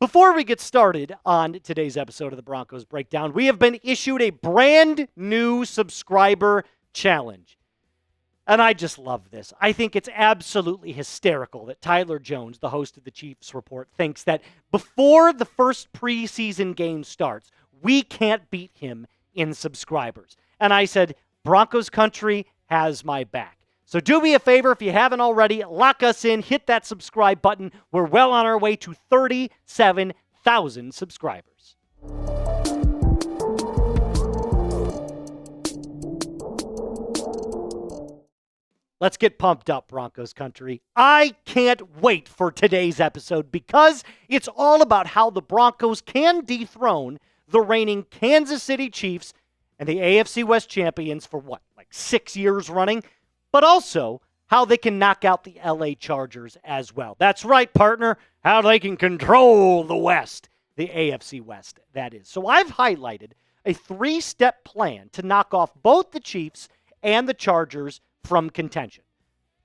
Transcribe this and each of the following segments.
Before we get started on today's episode of the Broncos Breakdown, we have been issued a brand new subscriber challenge. And I just love this. I think it's absolutely hysterical that Tyler Jones, the host of the Chiefs Report, thinks that before the first preseason game starts, we can't beat him in subscribers. And I said, Broncos country has my back. So do me a favor, if you haven't already, lock us in, hit that subscribe button. We're well on our way to 37,000 subscribers. Let's get pumped up, Broncos country. I can't wait for today's episode because it's all about how the Broncos can dethrone the reigning Kansas City Chiefs and the AFC West champions for like 6 years running, but also how they can knock out the LA Chargers as well. That's right, partner, how they can control the West, the AFC West, that is. So I've highlighted a 3-step plan to knock off both the Chiefs and the Chargers from contention.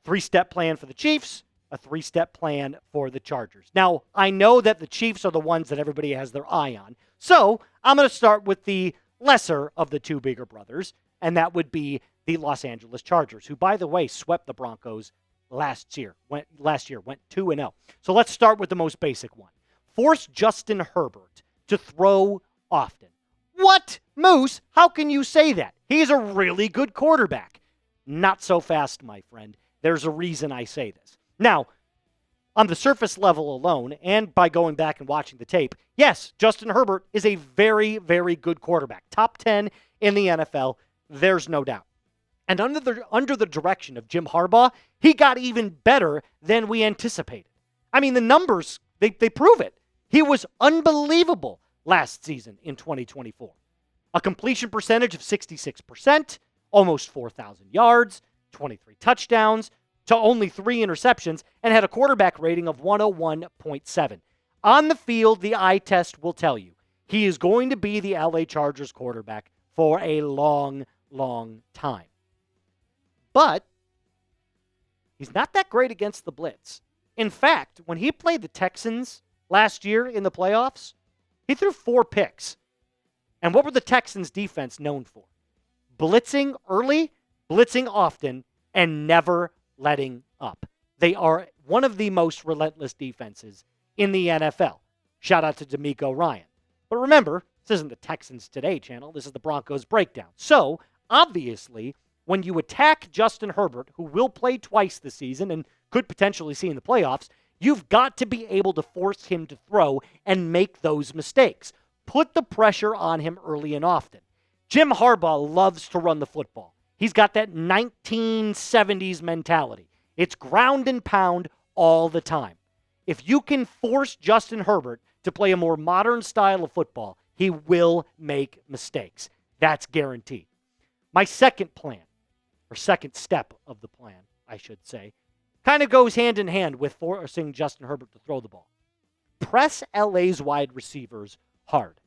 3-step plan for the Chiefs, a 3-step plan for the Chargers. Now, I know that the Chiefs are the ones that everybody has their eye on, so I'm going to start with the lesser of the two bigger brothers, and that would be the Los Angeles Chargers, who, by the way, swept the Broncos last year, went 2-0. So let's start with the most basic one. Force Justin Herbert to throw often. What? Moose, how can you say that? He's a really good quarterback. Not so fast, my friend. There's a reason I say this. Now, on the surface level alone, and by going back and watching the tape, yes, Justin Herbert is a very, very good quarterback. Top 10 in the NFL, there's no doubt. And under the direction of Jim Harbaugh, he got even better than we anticipated. I mean, the numbers, they prove it. He was unbelievable last season in 2024. A completion percentage of 66%, almost 4,000 yards, 23 touchdowns, to only 3 interceptions, and had a quarterback rating of 101.7. On the field, the eye test will tell you he is going to be the LA Chargers quarterback for a long, long time. But he's not that great against the blitz. In fact, when he played the Texans last year in the playoffs, he threw 4 picks. And what were the Texans' defense known for? Blitzing early, blitzing often, and never letting up. They are one of the most relentless defenses in the NFL. Shout out to D'Amico Ryan. But remember, this isn't the Texans Today channel. This is the Broncos Breakdown. So, obviously, when you attack Justin Herbert, who will play twice this season and could potentially see in the playoffs, you've got to be able to force him to throw and make those mistakes. Put the pressure on him early and often. Jim Harbaugh loves to run the football. He's got that 1970s mentality. It's ground and pound all the time. If you can force Justin Herbert to play a more modern style of football, he will make mistakes. That's guaranteed. My second plan, or second step of the plan, I should say, kind of goes hand in hand with forcing Justin Herbert to throw the ball. Press LA's wide receivers hard.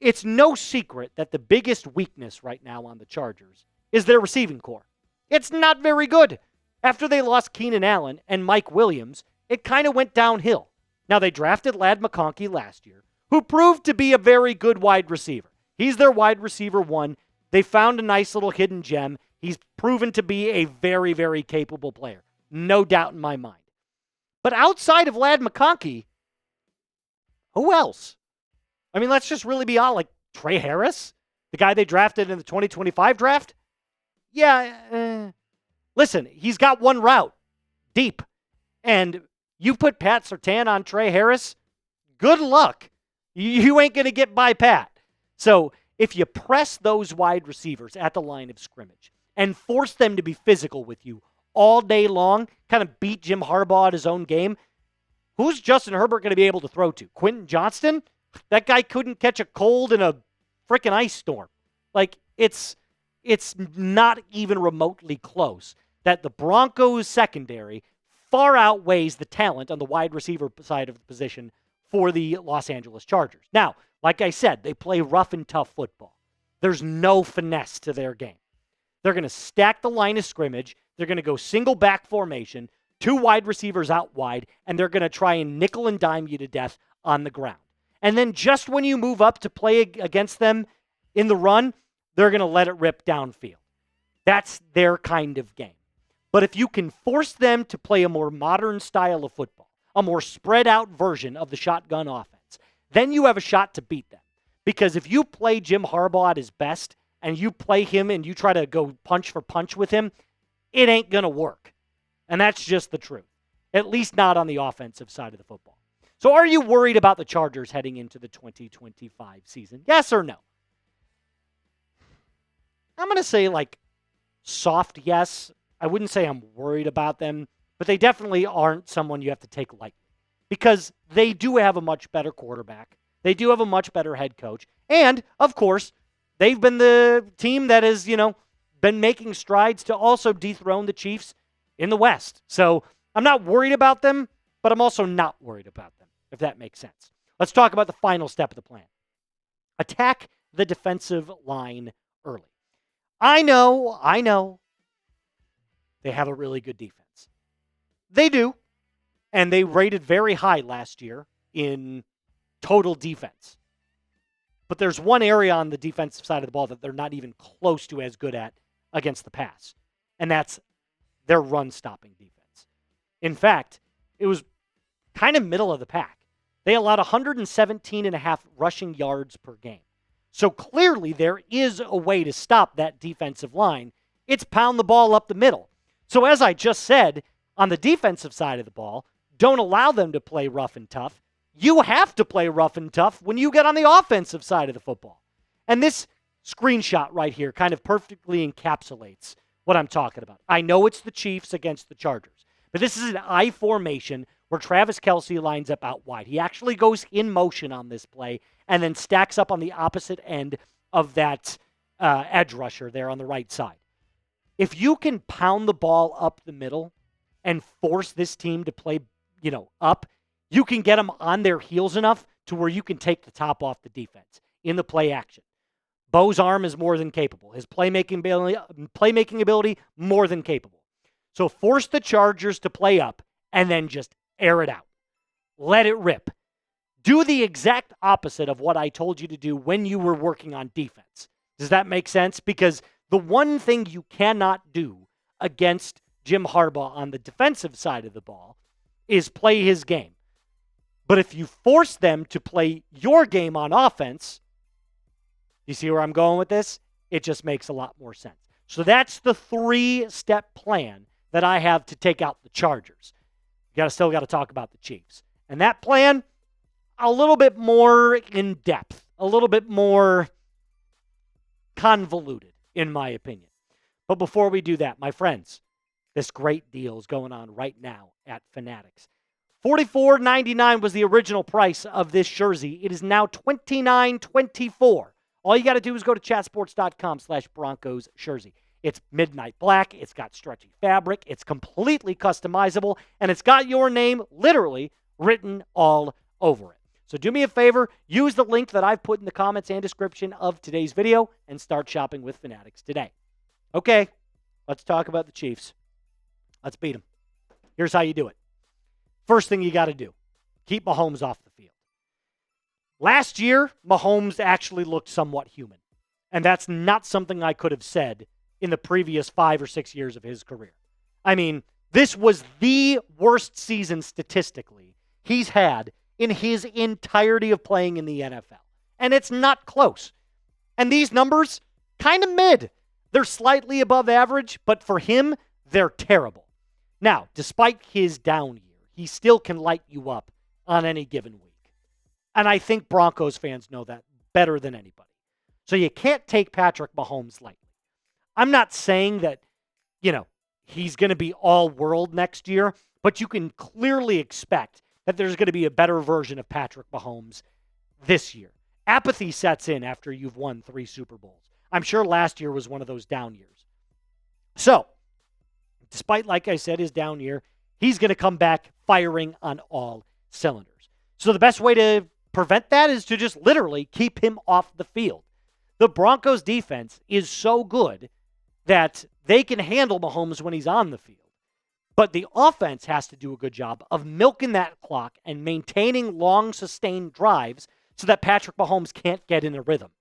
It's no secret that the biggest weakness right now on the Chargers is their receiving core. It's not very good. After they lost Keenan Allen and Mike Williams, it kind of went downhill. Now, they drafted Ladd McConkey last year, who proved to be a very good wide receiver. He's their wide receiver 1. They found a nice little hidden gem. He's proven to be a very, very capable player. No doubt in my mind. But outside of Ladd McConkey, who else? I mean, let's just really be honest. Like Trey Harris, the guy they drafted in the 2025 draft? Yeah, listen, he's got one route, deep. And you put Pat Surtain on Trey Harris, good luck. You ain't going to get by Pat. So if you press those wide receivers at the line of scrimmage and force them to be physical with you all day long, kind of beat Jim Harbaugh at his own game, who's Justin Herbert going to be able to throw to? Quentin Johnston? That guy couldn't catch a cold in a freaking ice storm. Like, it's not even remotely close that the Broncos secondary far outweighs the talent on the wide receiver side of the position for the Los Angeles Chargers. Now, like I said, they play rough and tough football. There's no finesse to their game. They're going to stack the line of scrimmage. They're going to go single back formation, 2 wide receivers out wide, and they're going to try and nickel and dime you to death on the ground. And then just when you move up to play against them in the run, they're going to let it rip downfield. That's their kind of game. But if you can force them to play a more modern style of football, a more spread out version of the shotgun offense, then you have a shot to beat them. Because if you play Jim Harbaugh at his best and you play him and you try to go punch for punch with him, it ain't going to work. And that's just the truth, at least not on the offensive side of the football. So are you worried about the Chargers heading into the 2025 season? Yes or no? I'm going to say soft yes. I wouldn't say I'm worried about them, but they definitely aren't someone you have to take lightly because they do have a much better quarterback. They do have a much better head coach. And, of course, they've been the team that has, been making strides to also dethrone the Chiefs in the West. So I'm not worried about them, but I'm also not worried about them, if that makes sense. Let's talk about the final step of the plan. Attack the defensive line early. I know. They have a really good defense. They do. And they rated very high last year in total defense. But there's one area on the defensive side of the ball that they're not even close to as good at against the pass. And that's their run-stopping defense. In fact, it was kind of middle of the pack. They allowed 117.5 rushing yards per game. So clearly there is a way to stop that defensive line. It's pound the ball up the middle. So as I just said, on the defensive side of the ball, don't allow them to play rough and tough. You have to play rough and tough when you get on the offensive side of the football. And this screenshot right here kind of perfectly encapsulates what I'm talking about. I know it's the Chiefs against the Chargers, but this is an I formation where Travis Kelce lines up out wide. He actually goes in motion on this play and then stacks up on the opposite end of that edge rusher there on the right side. If you can pound the ball up the middle and force this team to play, up, you can get them on their heels enough to where you can take the top off the defense in the play action. Bo's arm is more than capable. His playmaking ability, more than capable. So force the Chargers to play up and then just air it out. Let it rip. Do the exact opposite of what I told you to do when you were working on defense. Does that make sense? Because the one thing you cannot do against Jim Harbaugh on the defensive side of the ball is play his game. But if you force them to play your game on offense, you see where I'm going with this? It just makes a lot more sense. So that's the 3-step plan that I have to take out the Chargers. You still got to talk about the Chiefs. And that plan, a little bit more in depth, a little bit more convoluted, in my opinion. But before we do that, my friends, this great deal is going on right now at Fanatics. $44.99 was the original price of this jersey. It is now $29.24. All you got to do is go to chatsports.com/Broncos jersey. It's midnight black. It's got stretchy fabric. It's completely customizable. And it's got your name literally written all over it. So do me a favor. Use the link that I've put in the comments and description of today's video and start shopping with Fanatics today. Okay, let's talk about the Chiefs. Let's beat them. Here's how you do it. First thing you got to do, keep Mahomes off the field. Last year, Mahomes actually looked somewhat human. And that's not something I could have said in the previous 5 or 6 years of his career. I mean, this was the worst season statistically he's had in his entirety of playing in the NFL. And it's not close. And these numbers, kind of mid. They're slightly above average, but for him, they're terrible. Now, despite his down year, he still can light you up on any given week. And I think Broncos fans know that better than anybody. So you can't take Patrick Mahomes lightly. I'm not saying that, he's going to be all world next year, but you can clearly expect that there's going to be a better version of Patrick Mahomes this year. Apathy sets in after you've won 3 Super Bowls. I'm sure last year was one of those down years. So, despite, like I said, his down year, he's going to come back firing on all cylinders. So the best way to prevent that is to just literally keep him off the field. The Broncos defense is so good that they can handle Mahomes when he's on the field. But the offense has to do a good job of milking that clock and maintaining long, sustained drives so that Patrick Mahomes can't get in a rhythm.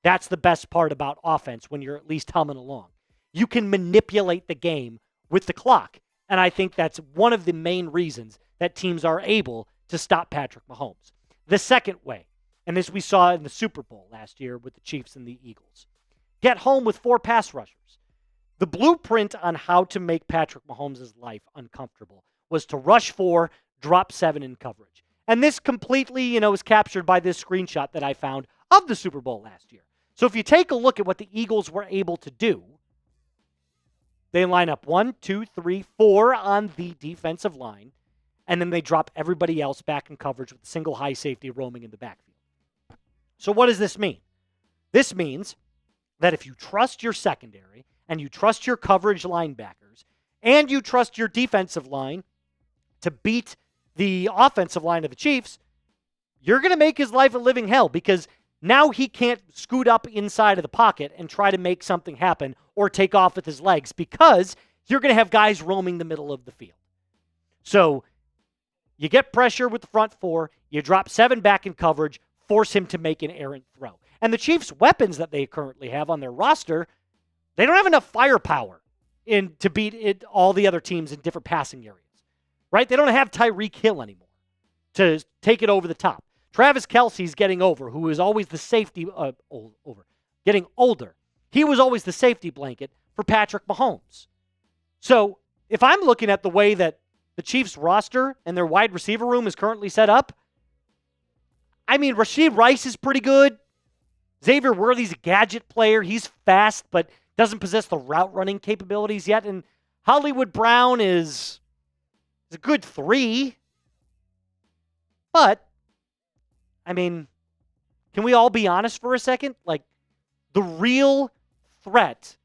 That's the best part about offense when you're at least humming along. You can manipulate the game with the clock. And I think that's one of the main reasons that teams are able to stop Patrick Mahomes. The second way, and this we saw in the Super Bowl last year with the Chiefs and the Eagles, get home with 4 pass rushers. The blueprint on how to make Patrick Mahomes' life uncomfortable was to rush 4, drop 7 in coverage. And this completely, is captured by this screenshot that I found of the Super Bowl last year. So if you take a look at what the Eagles were able to do, they line up 1, 2, 3, 4 on the defensive line, and then they drop everybody else back in coverage with single high safety roaming in the backfield. So what does this mean? This means that if you trust your secondary and you trust your coverage linebackers and you trust your defensive line to beat the offensive line of the Chiefs, you're going to make his life a living hell because now he can't scoot up inside of the pocket and try to make something happen or take off with his legs because you're going to have guys roaming the middle of the field. So you get pressure with the front 4, you drop 7 back in coverage, force him to make an errant throw. And the Chiefs' weapons that they currently have on their roster, they don't have enough firepower to beat all the other teams in different passing areas, right? They don't have Tyreek Hill anymore to take it over the top. Travis Kelce's getting over, who is always the safety, getting older. He was always the safety blanket for Patrick Mahomes. So if I'm looking at the way that the Chiefs roster and their wide receiver room is currently set up, I mean, Rashid Rice is pretty good. Xavier Worthy's a gadget player. He's fast, but doesn't possess the route running capabilities yet. And Hollywood Brown is a good 3. But, I mean, can we all be honest for a second? Like, the real threat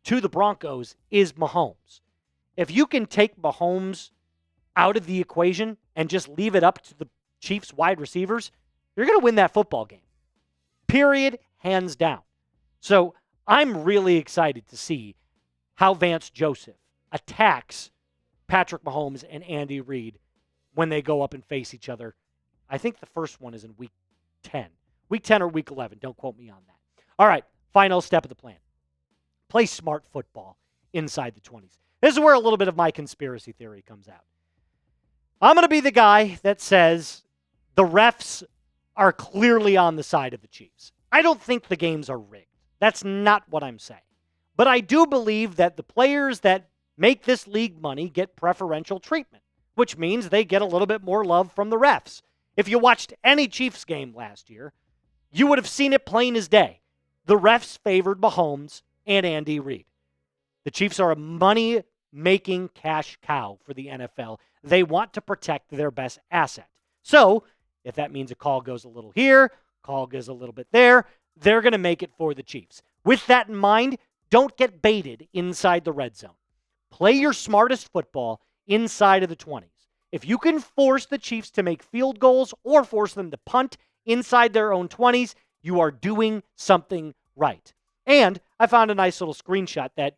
to the Broncos is Mahomes. If you can take Mahomes out of the equation and just leave it up to the Chiefs wide receivers, you're going to win that football game. Period, hands down. So I'm really excited to see how Vance Joseph attacks Patrick Mahomes and Andy Reid when they go up and face each other. I think the first one is in week 10. Week 10 or week 11. Don't quote me on that. All right, final step of the plan. Play smart football inside the 20s. This is where a little bit of my conspiracy theory comes out. I'm going to be the guy that says the refs are clearly on the side of the Chiefs. I don't think the games are rigged. That's not what I'm saying. But I do believe that the players that make this league money get preferential treatment, which means they get a little bit more love from the refs. If you watched any Chiefs game last year, you would have seen it plain as day. The refs favored Mahomes and Andy Reid. The Chiefs are a money-making cash cow for the NFL. They want to protect their best asset. So, if that means a call goes a little here, call goes a little bit there, they're going to make it for the Chiefs. With that in mind, don't get baited inside the red zone. Play your smartest football inside of the 20s. If you can force the Chiefs to make field goals or force them to punt inside their own 20s, you are doing something right. And I found a nice little screenshot that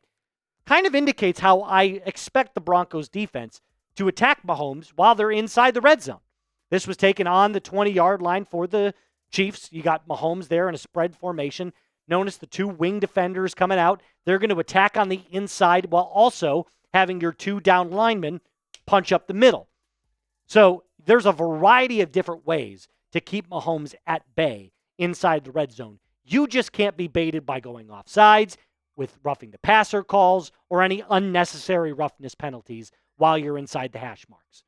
kind of indicates how I expect the Broncos defense to attack Mahomes while they're inside the red zone. This was taken on the 20-yard line for the Chiefs. You got Mahomes there in a spread formation. Notice the 2 wing defenders coming out. They're going to attack on the inside while also having your 2 down linemen punch up the middle. So there's a variety of different ways to keep Mahomes at bay inside the red zone. You just can't be baited by going off sides with roughing the passer calls or any unnecessary roughness penalties while you're inside the hash marks.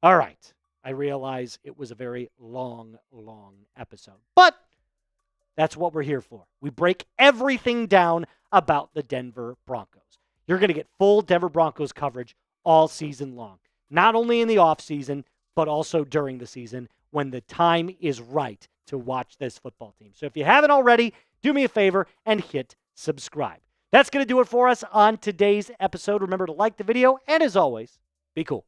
All right. I realize it was a very long episode, but that's what we're here for. We break everything down about the Denver Broncos. You're going to get full Denver Broncos coverage all season long, not only in the offseason, but also during the season when the time is right to watch this football team. So if you haven't already, do me a favor and hit subscribe. That's going to do it for us on today's episode. Remember to like the video, and as always, be cool.